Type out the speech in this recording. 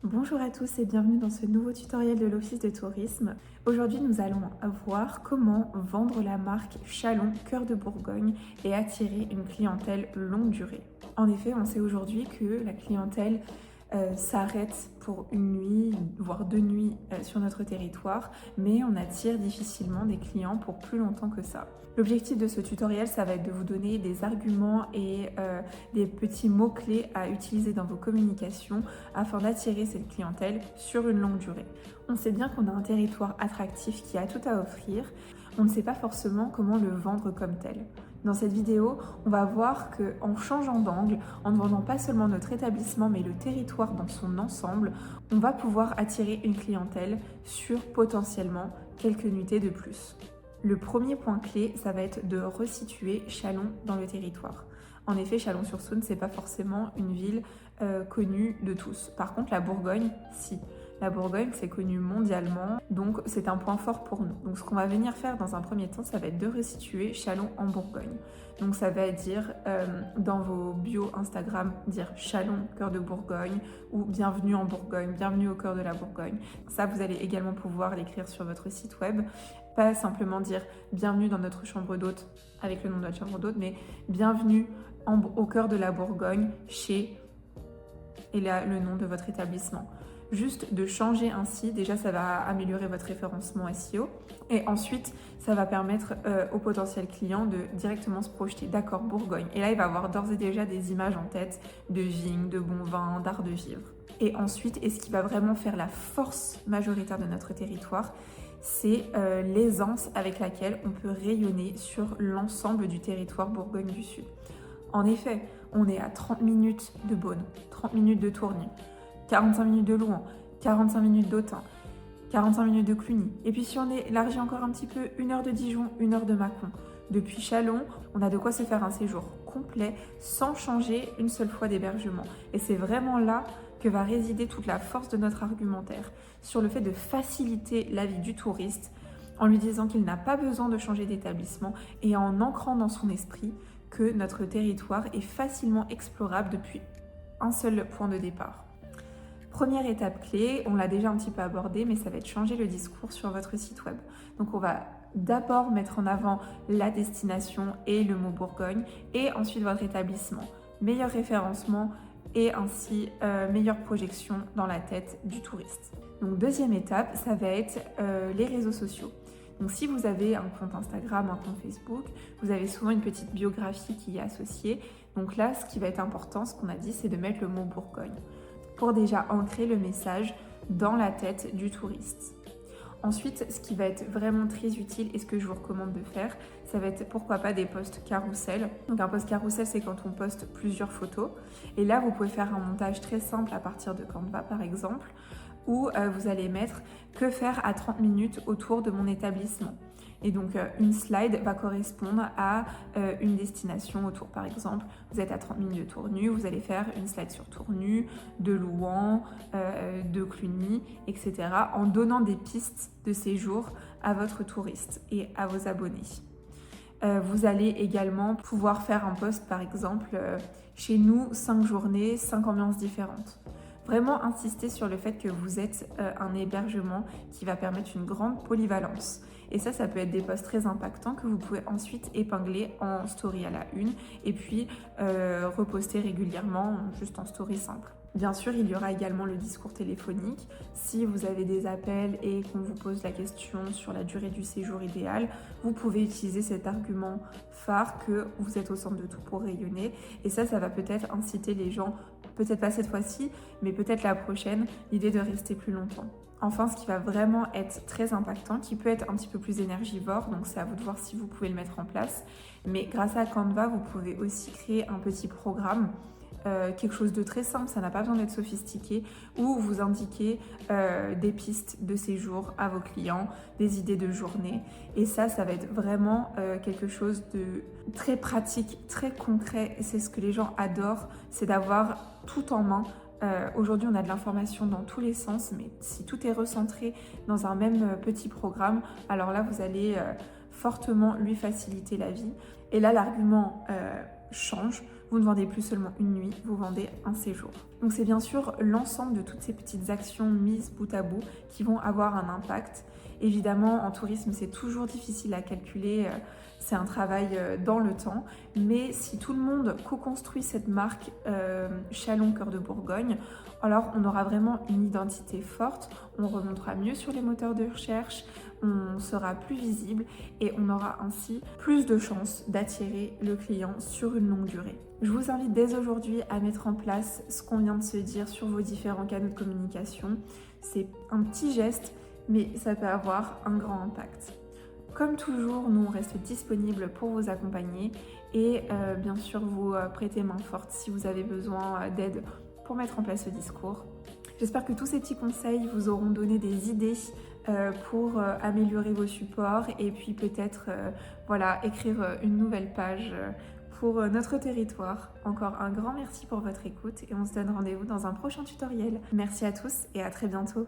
Bonjour à tous et bienvenue dans ce nouveau tutoriel de l'Office de tourisme. Aujourd'hui, nous allons voir comment vendre la marque Chalon Cœur de Bourgogne et attirer une clientèle longue durée. En effet, on sait aujourd'hui que la clientèle s'arrête pour une nuit, voire 2 nuits sur notre territoire, mais on attire difficilement des clients pour plus longtemps que ça. L'objectif de ce tutoriel, ça va être de vous donner des arguments et des petits mots-clés à utiliser dans vos communications afin d'attirer cette clientèle sur une longue durée. On sait bien qu'on a un territoire attractif qui a tout à offrir, on ne sait pas forcément comment le vendre comme tel. Dans cette vidéo, on va voir qu'en changeant d'angle, en ne vendant pas seulement notre établissement mais le territoire dans son ensemble, on va pouvoir attirer une clientèle sur potentiellement quelques nuitées de plus. Le premier point clé, ça va être de resituer Chalon dans le territoire. En effet, Chalon-sur-Saône, c'est pas forcément une ville connue de tous. Par contre, la Bourgogne, si. La Bourgogne, c'est connu mondialement, donc c'est un point fort pour nous. Donc ce qu'on va venir faire dans un premier temps, ça va être de resituer Chalon en Bourgogne. Donc ça va dire dans vos bios Instagram, dire Chalon, cœur de Bourgogne, ou bienvenue en Bourgogne, bienvenue au cœur de la Bourgogne. Ça, vous allez également pouvoir l'écrire sur votre site web. Pas simplement dire bienvenue dans notre chambre d'hôte avec le nom de notre chambre d'hôte, mais bienvenue au cœur de la Bourgogne chez, et là le nom de votre établissement. Juste de changer ainsi, déjà ça va améliorer votre référencement SEO et ensuite ça va permettre au potentiel client de directement se projeter, d'accord, Bourgogne. Et là il va avoir d'ores et déjà des images en tête de vignes, de bons vins, d'art de vivre. Et ensuite, et ce qui va vraiment faire la force majoritaire de notre territoire, c'est l'aisance avec laquelle on peut rayonner sur l'ensemble du territoire Bourgogne du Sud. En effet, on est à 30 minutes de Beaune, 30 minutes de Tourny, 45 minutes de Louhans, 45 minutes d'Autun, 45 minutes de Cluny. Et puis si on élargit encore un petit peu, 1 heure de Dijon, 1 heure de Mâcon. Depuis Chalon, on a de quoi se faire un séjour complet sans changer une seule fois d'hébergement. Et c'est vraiment là que va résider toute la force de notre argumentaire, sur le fait de faciliter la vie du touriste en lui disant qu'il n'a pas besoin de changer d'établissement et en ancrant dans son esprit que notre territoire est facilement explorable depuis un seul point de départ. Première étape clé, on l'a déjà un petit peu abordé, mais ça va être changer le discours sur votre site web. Donc on va d'abord mettre en avant la destination et le mot Bourgogne, et ensuite votre établissement. Meilleur référencement et ainsi meilleure projection dans la tête du touriste. Donc deuxième étape, ça va être les réseaux sociaux. Donc si vous avez un compte Instagram, un compte Facebook, vous avez souvent une petite biographie qui est associée. Donc là, ce qui va être important, ce qu'on a dit, c'est de mettre le mot Bourgogne pour déjà ancrer le message dans la tête du touriste. Ensuite, ce qui va être vraiment très utile et ce que je vous recommande de faire, ça va être pourquoi pas des posts carousel. Donc un post carousel, c'est quand on poste plusieurs photos. Et là, vous pouvez faire un montage très simple à partir de Canva par exemple, où vous allez mettre que faire à 30 minutes autour de mon établissement. Et donc une slide va correspondre à une destination autour. Par exemple, vous êtes à 30 minutes de Tournu, vous allez faire une slide sur Tournu, de Louhans, de Cluny, etc. en donnant des pistes de séjour à votre touriste et à vos abonnés. Vous allez également pouvoir faire un post, par exemple, chez nous, 5 journées, 5 ambiances différentes. Vraiment insister sur le fait que vous êtes un hébergement qui va permettre une grande polyvalence. Et ça peut être des posts très impactants que vous pouvez ensuite épingler en story à la une et puis reposter régulièrement juste en story simple. Bien sûr, il y aura également le discours téléphonique. Si vous avez des appels et qu'on vous pose la question sur la durée du séjour idéal, vous pouvez utiliser cet argument phare que vous êtes au centre de tout pour rayonner. Et ça va peut-être inciter les gens, peut-être pas cette fois-ci, mais peut-être la prochaine, l'idée de rester plus longtemps. Enfin, ce qui va vraiment être très impactant, qui peut être un petit peu plus énergivore, donc c'est à vous de voir si vous pouvez le mettre en place. Mais grâce à Canva, vous pouvez aussi créer un petit programme, quelque chose de très simple, ça n'a pas besoin d'être sophistiqué, où vous indiquez des pistes de séjour à vos clients, des idées de journée. Et ça va être vraiment quelque chose de très pratique, très concret. Et c'est ce que les gens adorent, c'est d'avoir tout en main. Aujourd'hui, on a de l'information dans tous les sens, mais si tout est recentré dans un même petit programme, alors là, vous allez fortement lui faciliter la vie. Et là, l'argument change. vous ne vendez plus seulement une nuit, vous vendez un séjour. Donc c'est bien sûr l'ensemble de toutes ces petites actions mises bout à bout qui vont avoir un impact. Évidemment, en tourisme, c'est toujours difficile à calculer, c'est un travail dans le temps, mais si tout le monde co-construit cette marque Chalon Cœur de Bourgogne, alors on aura vraiment une identité forte, on remontera mieux sur les moteurs de recherche, on sera plus visible et on aura ainsi plus de chances d'attirer le client sur une longue durée. Je vous invite dès aujourd'hui à mettre en place ce qu'on vient de se dire sur vos différents canaux de communication. C'est un petit geste, mais ça peut avoir un grand impact. Comme toujours, nous on reste disponibles pour vous accompagner et bien sûr vous prêter main forte si vous avez besoin d'aide pour mettre en place ce discours. J'espère que tous ces petits conseils vous auront donné des idées pour améliorer vos supports et puis peut-être écrire une nouvelle page pour notre territoire. Encore un grand merci pour votre écoute et on se donne rendez-vous dans un prochain tutoriel. Merci à tous et à très bientôt.